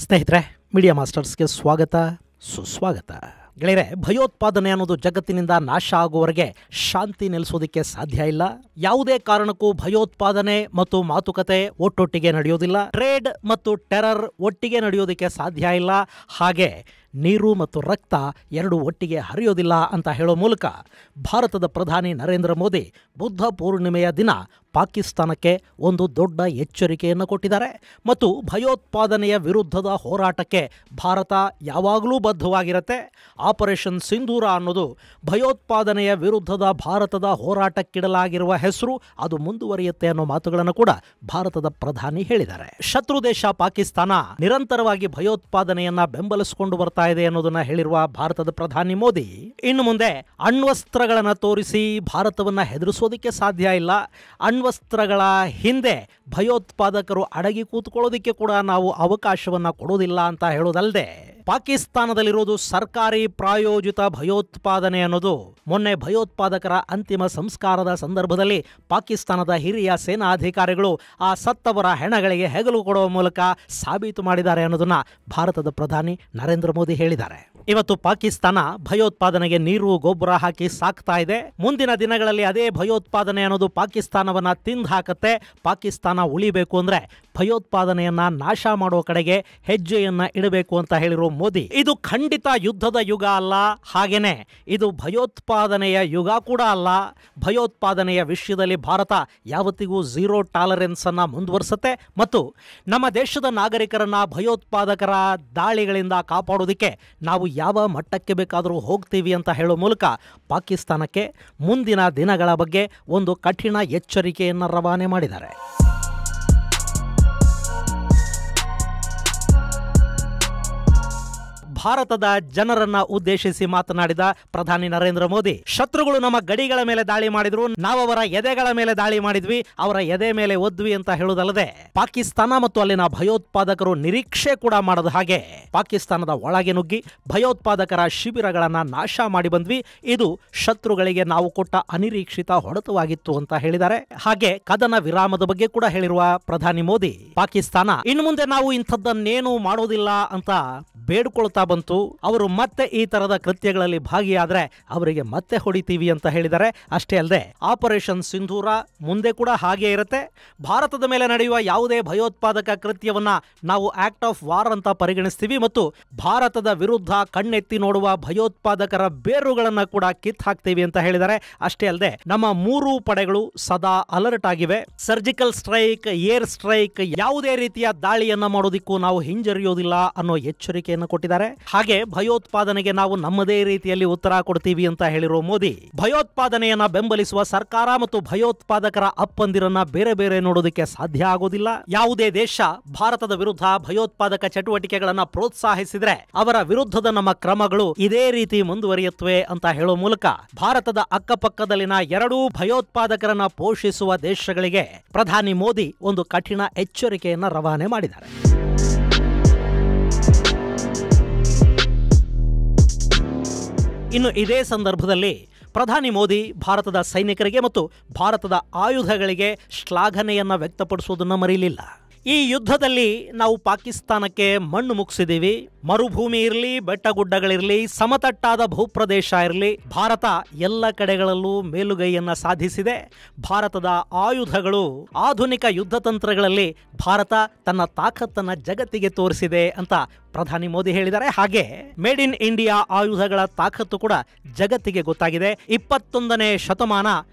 ಸ್ನೇಹಿತರೆ, ಮೀಡಿಯಾ ಮಾಸ್ಟರ್ಸ್ಗೆ ಸ್ವಾಗತ ಸುಸ್ವಾಗತ. ಗೆಳೆಯರೆ, ಭಯೋತ್ಪಾದನೆ ಅನ್ನೋದು ಜಗತ್ತಿನಿಂದ ನಾಶ ಆಗುವವರೆಗೆ ಶಾಂತಿ ನೆಲೆಸೋದಕ್ಕೆ ಸಾಧ್ಯ ಇಲ್ಲ. ಯಾವುದೇ ಕಾರಣಕ್ಕೂ ಭಯೋತ್ಪಾದನೆ ಮತ್ತು ಮಾತುಕತೆ ಒಟ್ಟೊಟ್ಟಿಗೆ ನಡೆಯೋದಿಲ್ಲ. ಟ್ರೇಡ್ ಮತ್ತು ಟೆರರ್ ಒಟ್ಟಿಗೆ ನಡೆಯೋದಕ್ಕೆ ಸಾಧ್ಯ ಇಲ್ಲ. ಹಾಗೆ ನೀರು ಮತ್ತು ರಕ್ತ ಎರಡು ಒಟ್ಟಿಗೆ ಹರಿಯೋದಿಲ್ಲ ಅಂತ ಹೇಳೋ ಮೂಲಕ ಭಾರತದ ಪ್ರಧಾನಿ ನರೇಂದ್ರ ಮೋದಿ ಬುದ್ಧ ಪೂರ್ಣಿಮೆಯ ದಿನ ಪಾಕಿಸ್ತಾನಕ್ಕೆ ಒಂದು ದೊಡ್ಡ ಎಚ್ಚರಿಕೆಯನ್ನು ಕೊಟ್ಟಿದ್ದಾರೆ. ಮತ್ತು ಭಯೋತ್ಪಾದನೆಯ ವಿರುದ್ಧದ ಹೋರಾಟಕ್ಕೆ ಭಾರತ ಯಾವಾಗಲೂ ಬದ್ಧವಾಗಿರುತ್ತೆ. ಆಪರೇಷನ್ ಸಿಂಧೂರ ಅನ್ನೋದು ಭಯೋತ್ಪಾದನೆಯ ವಿರುದ್ಧದ ಭಾರತದ ಹೋರಾಟಕ್ಕಿಡಲಾಗಿರುವ ಹೆಸರು. ಅದು ಮುಂದುವರಿಯುತ್ತೆ ಅನ್ನೋ ಮಾತುಗಳನ್ನು ಕೂಡ ಭಾರತದ ಪ್ರಧಾನಿ ಹೇಳಿದ್ದಾರೆ. ಶತ್ರು ದೇಶ ಪಾಕಿಸ್ತಾನ ನಿರಂತರವಾಗಿ ಭಯೋತ್ಪಾದನೆಯನ್ನ ಬೆಂಬಲಿಸಿಕೊಂಡು ಬರ್ತಾ ಇದೆ ಅನ್ನೋದನ್ನ ಹೇಳಿರುವ ಭಾರತದ ಪ್ರಧಾನಿ ಮೋದಿ ಇನ್ನು ಮುಂದೆ ಅಣ್ವಸ್ತ್ರಗಳನ್ನು ತೋರಿಸಿ ಭಾರತವನ್ನ ಹೆದರಿಸೋದಕ್ಕೆ ಸಾಧ್ಯ ಇಲ್ಲ. ಅಣ್ವಸ್ತ್ರಗಳ ಹಿಂದೆ ಭಯೋತ್ಪಾದಕರು ಅಡಗಿ ಕೂತ್ಕೊಳ್ಳೋದಕ್ಕೆ ಕೂಡ ನಾವು ಅವಕಾಶವನ್ನ ಕೊಡೋದಿಲ್ಲ ಅಂತ ಹೇಳೋದಲ್ಲದೆ, ಪಾಕಿಸ್ತಾನದಲ್ಲಿರೋದು ಸರ್ಕಾರಿ ಪ್ರಾಯೋಜಿತ ಭಯೋತ್ಪಾದನೆ ಅನ್ನೋದು ಮೊನ್ನೆ ಭಯೋತ್ಪಾದಕರ ಅಂತಿಮ ಸಂಸ್ಕಾರದ ಸಂದರ್ಭದಲ್ಲಿ ಪಾಕಿಸ್ತಾನದ ಹಿರಿಯ ಸೇನಾಧಿಕಾರಿಗಳು ಆ ಸತ್ತವರ ಹೆಣಗಳಿಗೆ ಹೆಗಲು ಕೊಡುವ ಮೂಲಕ ಸಾಬೀತು ಮಾಡಿದ್ದಾರೆ ಅನ್ನೋದನ್ನ ಭಾರತದ ಪ್ರಧಾನಿ ನರೇಂದ್ರ ಮೋದಿ ಹೇಳಿದ್ದಾರೆ. ಇವತ್ತು ಪಾಕಿಸ್ತಾನ ಭಯೋತ್ಪಾದನೆಗೆ ನೀರು ಗೊಬ್ಬರ ಹಾಕಿ ಸಾಕ್ತಾ ಇದೆ. ಮುಂದಿನ ದಿನಗಳಲ್ಲಿ ಅದೇ ಭಯೋತ್ಪಾದನೆ ಅನ್ನೋದು ಪಾಕಿಸ್ತಾನವನ್ನ ತಿಂದು ಹಾಕತ್ತೆ. ಪಾಕಿಸ್ತಾನ ಉಳಿಬೇಕು ಅಂದ್ರೆ ಭಯೋತ್ಪಾದನೆಯನ್ನ ನಾಶ ಮಾಡೋ ಕಡೆಗೆ ಹೆಜ್ಜೆಯನ್ನ ಇಡಬೇಕು ಅಂತ ಹೇಳಿರೋ ಮೋದಿ, ಇದು ಖಂಡಿತ ಯುದ್ಧದ ಯುಗ ಅಲ್ಲ, ಹಾಗೇನೆ ಇದು ಭಯೋತ್ಪಾದನೆಯ ಯುಗ ಕೂಡ ಅಲ್ಲ. ಭಯೋತ್ಪಾದನೆಯ ವಿಷಯದಲ್ಲಿ ಭಾರತ ಯಾವತ್ತಿಗೂ ಝೀರೋ ಟಾಲರೆನ್ಸ್ ಅನ್ನ ಮುಂದುವರಿಸುತ್ತೆ ಮತ್ತು ನಮ್ಮ ದೇಶದ ನಾಗರಿಕರನ್ನ ಭಯೋತ್ಪಾದಕರ ದಾಳಿಗಳಿಂದ ಕಾಪಾಡೋದಕ್ಕೆ ನಾವು ಯಾವ ಮಟ್ಟಕ್ಕೆ ಬೇಕಾದರೂ ಹೋಗ್ತೀವಿ ಅಂತ ಹೇಳೋ ಮೂಲಕ ಪಾಕಿಸ್ತಾನಕ್ಕೆ ಮುಂದಿನ ದಿನಗಳ ಬಗ್ಗೆ ಒಂದು ಕಠಿಣ ಎಚ್ಚರಿಕೆಯನ್ನು ರವಾನೆ ಮಾಡಿದ್ದಾರೆ. ಭಾರತದ ಜನರನ್ನ ಉದ್ದೇಶಿಸಿ ಮಾತನಾಡಿದ ಪ್ರಧಾನಿ ನರೇಂದ್ರ ಮೋದಿ, ಶತ್ರುಗಳು ನಮ್ಮ ಗಡಿಗಳ ಮೇಲೆ ದಾಳಿ ಮಾಡಿದ್ರು, ನಾವು ಅವರ ಎದೆಗಳ ಮೇಲೆ ದಾಳಿ ಮಾಡಿದ್ವಿ, ಅವರ ಎದೆ ಮೇಲೆ ಒದ್ವಿ ಅಂತ ಹೇಳುವುದಲ್ಲದೆ, ಪಾಕಿಸ್ತಾನ ಮತ್ತು ಅಲ್ಲಿನ ಭಯೋತ್ಪಾದಕರು ನಿರೀಕ್ಷೆ ಕೂಡ ಮಾಡದ ಹಾಗೆ ಪಾಕಿಸ್ತಾನದ ಒಳಗೆ ನುಗ್ಗಿ ಭಯೋತ್ಪಾದಕರ ಶಿಬಿರಗಳನ್ನ ನಾಶ ಮಾಡಿ ಬಂದ್ವಿ. ಇದು ಶತ್ರುಗಳಿಗೆ ನಾವು ಕೊಟ್ಟ ಅನಿರೀಕ್ಷಿತ ಹೊಡೆತವಾಗಿತ್ತು ಅಂತ ಹೇಳಿದ್ದಾರೆ. ಹಾಗೆ ಕದನ ವಿರಾಮದ ಬಗ್ಗೆ ಕೂಡ ಹೇಳಿರುವ ಪ್ರಧಾನಿ ಮೋದಿ, ಪಾಕಿಸ್ತಾನ ಇನ್ನು ಮುಂದೆ ನಾವು ಇಂಥದ್ದನ್ನೇನು ಮಾಡೋದಿಲ್ಲ ಅಂತ ಬೇಡ್ಕೊಳ್ತಾ ಬಂತು. ಅವರು ಮತ್ತೆ ಈ ತರದ ಕೃತ್ಯಗಳಲ್ಲಿ ಭಾಗಿಯಾದ್ರೆ ಅವರಿಗೆ ಮತ್ತೆ ಹೊಡಿತೀವಿ ಅಂತ ಹೇಳಿದ್ದಾರೆ. ಅಷ್ಟೇ ಅಲ್ಲದೆ, ಆಪರೇಷನ್ ಸಿಂಧೂರ ಮುಂದೆ ಕೂಡ ಹಾಗೆ ಇರುತ್ತೆ. ಭಾರತದ ಮೇಲೆ ನಡೆಯುವ ಯಾವುದೇ ಭಯೋತ್ಪಾದಕ ಕೃತ್ಯವನ್ನ ನಾವು ಆಕ್ಟ್ ಆಫ್ ವಾರ್ ಅಂತ ಪರಿಗಣಿಸ್ತೀವಿ ಮತ್ತು ಭಾರತದ ವಿರುದ್ಧ ಕಣ್ಣೆತ್ತಿ ನೋಡುವ ಭಯೋತ್ಪಾದಕರ ಬೇರುಗಳನ್ನ ಕೂಡ ಕಿತ್ ಹಾಕ್ತೀವಿ ಅಂತ ಹೇಳಿದ್ದಾರೆ. ಅಷ್ಟೇ ಅಲ್ಲದೆ, ನಮ್ಮ ಮೂರೂ ಪಡೆಗಳು ಸದಾ ಅಲರ್ಟ್ ಆಗಿವೆ. ಸರ್ಜಿಕಲ್ ಸ್ಟ್ರೈಕ್, ಏರ್ ಸ್ಟ್ರೈಕ್, ಯಾವುದೇ ರೀತಿಯ ದಾಳಿಯನ್ನ ಮಾಡೋದಿಕ್ಕೂ ನಾವು ಹಿಂಜರಿಯೋದಿಲ್ಲ ಅನ್ನೋ ಎಚ್ಚರಿಕೆಯನ್ನು ಕೊಟ್ಟಿದ್ದಾರೆ. ಹಾಗೆ ಭಯೋತ್ಪಾದನೆಗೆ ನಾವು ನಮ್ಮದೇ ರೀತಿಯಲ್ಲಿ ಉತ್ತರ ಕೊಡ್ತೀವಿ ಅಂತ ಹೇಳಿರೋ ಮೋದಿ, ಭಯೋತ್ಪಾದನೆಯನ್ನ ಬೆಂಬಲಿಸುವ ಸರ್ಕಾರ ಮತ್ತು ಭಯೋತ್ಪಾದಕರ ಅಪ್ಪಂದಿರನ್ನ ಬೇರೆ ಬೇರೆ ನೋಡೋದಕ್ಕೆ ಸಾಧ್ಯ ಆಗೋದಿಲ್ಲ. ಯಾವುದೇ ದೇಶ ಭಾರತದ ವಿರುದ್ಧ ಭಯೋತ್ಪಾದಕ ಚಟುವಟಿಕೆಗಳನ್ನ ಪ್ರೋತ್ಸಾಹಿಸಿದ್ರೆ ಅವರ ವಿರುದ್ಧದ ನಮ್ಮ ಕ್ರಮಗಳು ಇದೇ ರೀತಿ ಮುಂದುವರಿಯುತ್ತವೆ ಅಂತ ಹೇಳೋ ಮೂಲಕ ಭಾರತದ ಅಕ್ಕಪಕ್ಕದಲ್ಲಿನ ಎರಡೂ ಭಯೋತ್ಪಾದಕರನ್ನ ಪೋಷಿಸುವ ದೇಶಗಳಿಗೆ ಪ್ರಧಾನಿ ಮೋದಿ ಒಂದು ಕಠಿಣ ಎಚ್ಚರಿಕೆಯನ್ನ ರವಾನೆ ಮಾಡಿದ್ದಾರೆ. ಇನ್ನು ಇದೇ ಸಂದರ್ಭದಲ್ಲಿ ಪ್ರಧಾನಿ ಮೋದಿ ಭಾರತದ ಸೈನಿಕರಿಗೆ ಮತ್ತು ಭಾರತದ ಆಯುಧಗಳಿಗೆ ಶ್ಲಾಘನೆಯನ್ನ ವ್ಯಕ್ತಪಡಿಸುವುದನ್ನು ಮರೆಯಲಿಲ್ಲ. ಈ ಯುದ್ಧದಲ್ಲಿ ನಾವು ಪಾಕಿಸ್ತಾನಕ್ಕೆ ಮಣ್ಣು ಮುಗಿಸಿದ್ದೀವಿ. ಮರುಭೂಮಿ ಇರಲಿ, ಬೆಟ್ಟಗುಡ್ಡಗಳಿರಲಿ, ಸಮತಟ್ಟಾದ ಭೂಪ್ರದೇಶ ಇರಲಿ, ಭಾರತ ಎಲ್ಲ ಕಡೆಗಳಲ್ಲೂ ಮೇಲುಗೈಯನ್ನ ಸಾಧಿಸಿದೆ. ಭಾರತದ ಆಯುಧಗಳು, ಆಧುನಿಕ ಯುದ್ಧ ತಂತ್ರಗಳಲ್ಲಿ ಭಾರತ ತನ್ನ ತಾಕತ್ತನ್ನ ಜಗತ್ತಿಗೆ ತೋರಿಸಿದೆ ಅಂತ ಪ್ರಧಾನಿ ಮೋದಿ ಹೇಳಿದ್ದಾರೆ. ಹಾಗೆ ಮೇಡ್ ಇನ್ ಇಂಡಿಯಾ ಆಯುಧಗಳ ತಾಕತ್ತು ಕೂಡ ಜಗತ್ತಿಗೆ ಗೊತ್ತಾಗಿದೆ. 21ನೇ ಶತಮಾನ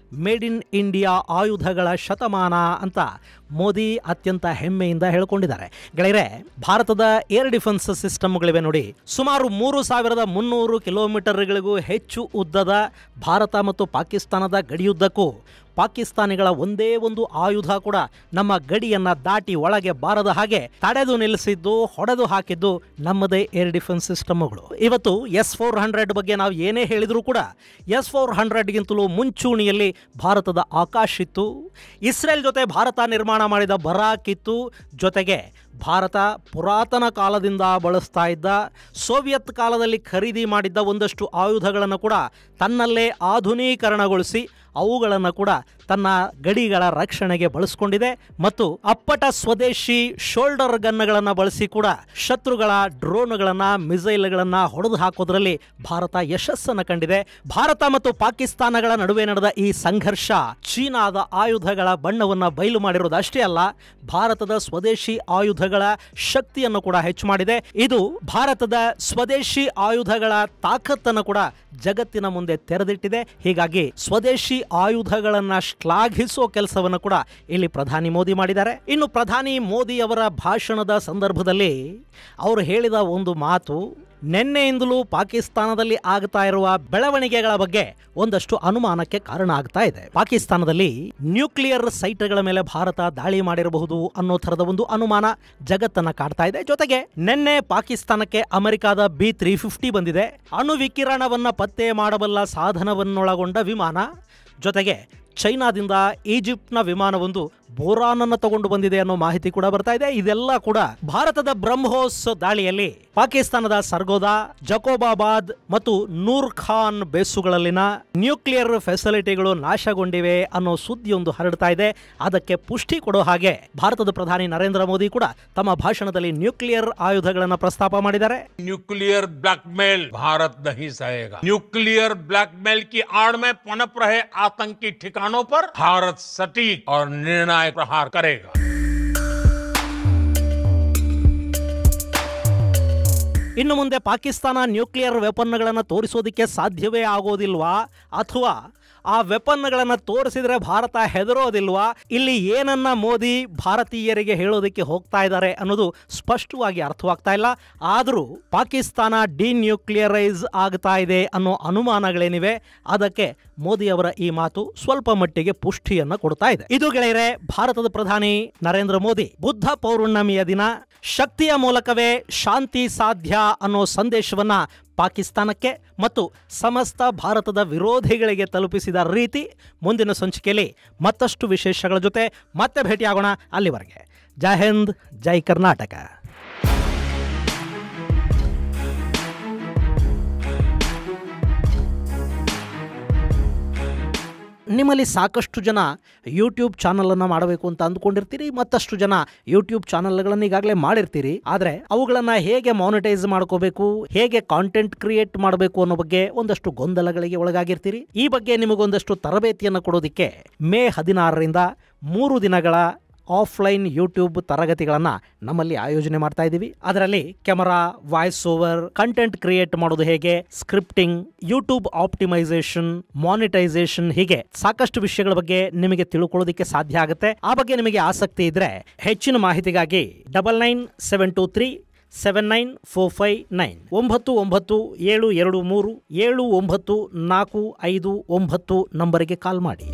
ಮೇಡ್ ಇನ್ ಇಂಡಿಯಾ ಆಯುಧಗಳ ಶತಮಾನ ಅಂತ ಮೋದಿ ಅತ್ಯಂತ ಹೆಮ್ಮೆಯಿಂದ ಹೇಳಿಕೊಂಡಿದ್ದಾರೆ. ಗೆಳೆಯರೆ, ಭಾರತದ ಏರ್ ಡಿಫೆನ್ಸ್ ಸಿಸ್ಟಮ್ಗಳಿವೆ ನೋಡಿ. ಸುಮಾರು 3300 ಕಿಲೋಮೀಟರ್ಗಳಿಗೂ ಹೆಚ್ಚು ಉದ್ದದ ಭಾರತ ಮತ್ತು ಪಾಕಿಸ್ತಾನದ ಗಡಿಯುದ್ದಕ್ಕೂ ಪಾಕಿಸ್ತಾನಿಗಳ ಒಂದೇ ಒಂದು ಆಯುಧ ಕೂಡ ನಮ್ಮ ಗಡಿಯನ್ನ ದಾಟಿ ಒಳಗೆ ಬಾರದ ಹಾಗೆ ತಡೆದು ನಿಲ್ಲಿಸಿದ್ದು, ಹೊಡೆದು ಹಾಕಿದ್ದು ನಮ್ಮದೇ ಏರ್ ಡಿಫೆನ್ಸ್ ಸಿಸ್ಟಮ್ಗಳು. ಇವತ್ತು S-400 ಬಗ್ಗೆ ನಾವು ಏನೇ ಹೇಳಿದ್ರೂ ಕೂಡ S-400ಗಿಂತಲೂ ಮುಂಚೂಣಿಯಲ್ಲಿ ಭಾರತದ ಆಕಾಶ್ ಇತ್ತು. ಇಸ್ರೇಲ್ ಜೊತೆ ಭಾರತ ನಿರ್ಮಾಣ ಮಾಡಿದ ಬರಾಕ್ ಇತ್ತು. ಜೊತೆಗೆ ಭಾರತ ಪುರಾತನ ಕಾಲದಿಂದ ಬಳಸ್ತಾ ಇದ್ದ, ಸೋವಿಯತ್ ಕಾಲದಲ್ಲಿ ಖರೀದಿ ಮಾಡಿದ್ದ ಒಂದಷ್ಟು ಆಯುಧಗಳನ್ನು ಕೂಡ ತನ್ನಲ್ಲೇ ಆಧುನೀಕರಣಗೊಳಿಸಿ ಅವುಗಳನ್ನು ಕೂಡ ತನ್ನ ಗಡಿಗಳ ರಕ್ಷಣೆಗೆ ಬಳಸಿಕೊಂಡಿದೆ ಮತ್ತು ಅಪ್ಪಟ ಸ್ವದೇಶಿ ಶೋಲ್ಡರ್ ಗನ್ಗಳನ್ನು ಬಳಸಿ ಕೂಡ ಶತ್ರುಗಳ ಡ್ರೋನ್ಗಳನ್ನ ಮಿಸೈಲ್ಗಳನ್ನ ಹೊಡೆದು ಹಾಕೋದ್ರಲ್ಲಿ ಭಾರತ ಯಶಸ್ಸನ್ನು ಕಂಡಿದೆ. ಭಾರತ ಮತ್ತು ಪಾಕಿಸ್ತಾನಗಳ ನಡುವೆ ನಡೆದ ಈ ಸಂಘರ್ಷ ಚೀನಾದ ಆಯುಧಗಳ ಬಣ್ಣವನ್ನು ಬಯಲು ಮಾಡಿರೋದಷ್ಟೇ ಅಲ್ಲ, ಭಾರತದ ಸ್ವದೇಶಿ ಆಯುಧಗಳ ಶಕ್ತಿಯನ್ನು ಕೂಡ ಹೆಚ್ಚು ಮಾಡಿದೆ. ಇದು ಭಾರತದ ಸ್ವದೇಶಿ ಆಯುಧಗಳ ತಾಕತ್ತನ್ನು ಕೂಡ ಜಗತ್ತಿನ ಮುಂದೆ ತೆರೆದಿಟ್ಟಿದೆ. ಹೀಗಾಗಿ ಸ್ವದೇಶಿ ಆಯುಧಗಳನ್ನ ಶ್ಲಾಘಿಸೋ ಕೆಲಸವನ್ನು ಕೂಡ ಇಲ್ಲಿ ಪ್ರಧಾನಿ ಮೋದಿ ಮಾಡಿದ್ದಾರೆ. ಇನ್ನು ಪ್ರಧಾನಿ ಮೋದಿ ಅವರ ಭಾಷಣದ ಸಂದರ್ಭದಲ್ಲಿ ಅವರು ಹೇಳಿದ ಒಂದು ಮಾತು ನಿನ್ನೆಯಿಂದಲೂ ಪಾಕಿಸ್ತಾನದಲ್ಲಿ ಆಗ್ತಾ ಇರುವ ಬೆಳವಣಿಗೆಗಳ ಬಗ್ಗೆ ಒಂದಷ್ಟು ಅನುಮಾನಕ್ಕೆ ಕಾರಣ ಆಗ್ತಾ ಇದೆ. ಪಾಕಿಸ್ತಾನದಲ್ಲಿ ನ್ಯೂಕ್ಲಿಯರ್ ಸೈಟ್ಗಳ ಮೇಲೆ ಭಾರತ ದಾಳಿ ಮಾಡಿರಬಹುದು ಅನ್ನೋ ಥರದ ಒಂದು ಅನುಮಾನ ಜಗತ್ತನ್ನ ಕಾಡ್ತಾ ಇದೆ. ಜೊತೆಗೆ ನಿನ್ನೆ ಪಾಕಿಸ್ತಾನಕ್ಕೆ ಅಮೆರಿಕಾದ B-350 ಬಂದಿದೆ. ಅಣು ವಿಕಿರಣವನ್ನ ಪತ್ತೆ ಮಾಡಬಲ್ಲ ಸಾಧನವನ್ನೊಳಗೊಂಡ ವಿಮಾನ. ಜೊತೆಗೆ ಚೈನಾದಿಂದ ಈಜಿಪ್ಟ್ನ ವಿಮಾನವೊಂದು ಬೋರಾನ್ ಅನ್ನು ತಗೊಂಡು ಬಂದಿದೆ ಅನ್ನೋ ಮಾಹಿತಿ ಕೂಡ ಬರ್ತಾ ಇದೆ. ಇದೆಲ್ಲ ಕೂಡ ಭಾರತದ ಬ್ರಹ್ಮೋಸ್ ದಾಳಿಯಲ್ಲಿ ಪಾಕಿಸ್ತಾನದ ಸರ್ಗೋದಾ, ಜಕೋಬಾಬಾದ್ ಮತ್ತು ನೂರ್ ಖಾನ್ ಬೇಸುಗಳಲ್ಲಿನ ನ್ಯೂಕ್ಲಿಯರ್ ಫೆಸಿಲಿಟಿಗಳು ನಾಶಗೊಂಡಿವೆ ಅನ್ನೋ ಸುದ್ದಿಯೊಂದು ಹರಡ್ತಾ ಇದೆ. ಅದಕ್ಕೆ ಪುಷ್ಟಿ ಕೊಡೋ ಹಾಗೆ ಭಾರತದ ಪ್ರಧಾನಿ ನರೇಂದ್ರ ಮೋದಿ ಕೂಡ ತಮ್ಮ ಭಾಷಣದಲ್ಲಿ ನ್ಯೂಕ್ಲಿಯರ್ ಆಯುಧಗಳನ್ನು ಪ್ರಸ್ತಾಪ ಮಾಡಿದ್ದಾರೆ. न्यूक्लियर ब्लैकमेल भारत नहीं सहेगा। न्यूक्लियर ब्लैकमेल की आड़ में पनप रहे आतंकी ठिकानों पर भारत सटीक और निर्णायक प्रहार करेगा। ಇನ್ನು ಮುಂದೆ ಪಾಕಿಸ್ತಾನ ನ್ಯೂಕ್ಲಿಯರ್ ವೆಪನ್ಗಳನ್ನು ತೋರಿಸೋದಕ್ಕೆ ಸಾಧ್ಯವೇ ಆಗೋದಿಲ್ವಾ, ಅಥವಾ ಆ ವೆಪನ್ಗಳನ್ನು ತೋರಿಸಿದ್ರೆ ಭಾರತ ಹೆದರೋದಿಲ್ವಾ? ಇಲ್ಲಿ ಏನನ್ನ ಮೋದಿ ಭಾರತೀಯರಿಗೆ ಹೇಳೋದಕ್ಕೆ ಹೋಗ್ತಾ ಇದ್ದಾರೆ ಅನ್ನೋದು ಸ್ಪಷ್ಟವಾಗಿ ಅರ್ಥವಾಗ್ತಾ ಇಲ್ಲ. ಆದರೂ ಪಾಕಿಸ್ತಾನ ಡಿನ್ಯೂಕ್ಲಿಯರೈಸ್ ಆಗ್ತಾ ಇದೆ ಅನ್ನೋ ಅನುಮಾನಗಳೇನಿವೆ, ಅದಕ್ಕೆ ಮೋದಿ ಅವರ ಈ ಮಾತು ಸ್ವಲ್ಪ ಮಟ್ಟಿಗೆ ಪುಷ್ಟಿಯನ್ನು ಕೊಡ್ತಾ ಇದೆ. ಇದು ಗೆಳೆಯರೆ ಭಾರತದ ಪ್ರಧಾನಿ ನರೇಂದ್ರ ಮೋದಿ ಬುದ್ಧ ಪೌರ್ಣಮಿಯ ದಿನ ಶಕ್ತಿಯ ಮೂಲಕವೇ ಶಾಂತಿ ಸಾಧ್ಯ ಅನ್ನೋ ಸಂದೇಶವನ್ನ ಪಾಕಿಸ್ತಾನಕ್ಕೆ ಮತ್ತು ಸಮಸ್ತ ಭಾರತದ ವಿರೋಧಿಗಳಿಗೆ ತಲುಪಿಸಿದ ರೀತಿ. ಮುಂದಿನ ಸಂಚಿಕೆಯಲ್ಲಿ ಮತ್ತಷ್ಟು ವಿಶೇಷಗಳ ಜೊತೆ ಮತ್ತೆ ಭೇಟಿಯಾಗೋಣ. ಅಲ್ಲಿವರೆಗೆ ಜೈ ಹಿಂದ್, ಜೈ ಕರ್ನಾಟಕ. ನಿಮ್ಮಲ್ಲಿ ಸಾಕಷ್ಟು ಜನ ಯೂಟ್ಯೂಬ್ ಚಾನಲನ್ನು ಮಾಡಬೇಕು ಅಂತ ಅಂದ್ಕೊಂಡಿರ್ತೀರಿ, ಮತ್ತಷ್ಟು ಜನ ಯೂಟ್ಯೂಬ್ ಚಾನಲ್ಗಳನ್ನು ಈಗಾಗಲೇ ಮಾಡಿರ್ತೀರಿ. ಆದರೆ ಅವುಗಳನ್ನು ಹೇಗೆ ಮಾನಿಟೈಸ್ ಮಾಡ್ಕೋಬೇಕು, ಹೇಗೆ ಕಾಂಟೆಂಟ್ ಕ್ರಿಯೇಟ್ ಮಾಡಬೇಕು ಅನ್ನೋ ಬಗ್ಗೆ ಒಂದಷ್ಟು ಗೊಂದಲಗಳಿಗೆ ಒಳಗಾಗಿರ್ತೀರಿ. ಈ ಬಗ್ಗೆ ನಿಮಗೊಂದಷ್ಟು ತರಬೇತಿಯನ್ನು ಕೊಡೋದಕ್ಕೆ ಮೇ 16ರಿಂದ 3 ದಿನಗಳ ಆಫ್ಲೈನ್ ಯೂಟ್ಯೂಬ್ ತರಗತಿಗಳನ್ನು ನಮ್ಮಲ್ಲಿ ಆಯೋಜನೆ ಮಾಡ್ತಾ ಇದ್ದೀವಿ. ಅದರಲ್ಲಿ camera, voice over, content create ಮಾಡೋದು ಹೇಗೆ, ಸ್ಕ್ರಿಪ್ಟಿಂಗ್, ಯೂಟ್ಯೂಬ್ ಆಪ್ಟಿಮೈಸೇಷನ್, ಮಾನಿಟೈಸೇಷನ್, ಹೀಗೆ ಸಾಕಷ್ಟು ವಿಷಯಗಳ ಬಗ್ಗೆ ನಿಮಗೆ ತಿಳ್ಕೊಳ್ಳೋದಕ್ಕೆ ಸಾಧ್ಯ ಆಗುತ್ತೆ. ಆ ಬಗ್ಗೆ ನಿಮಗೆ ಆಸಕ್ತಿ ಇದ್ರೆ ಹೆಚ್ಚಿನ ಮಾಹಿತಿಗಾಗಿ 9972379459 9972237945 ನಂಬರಿಗೆ ಕಾಲ್ ಮಾಡಿ.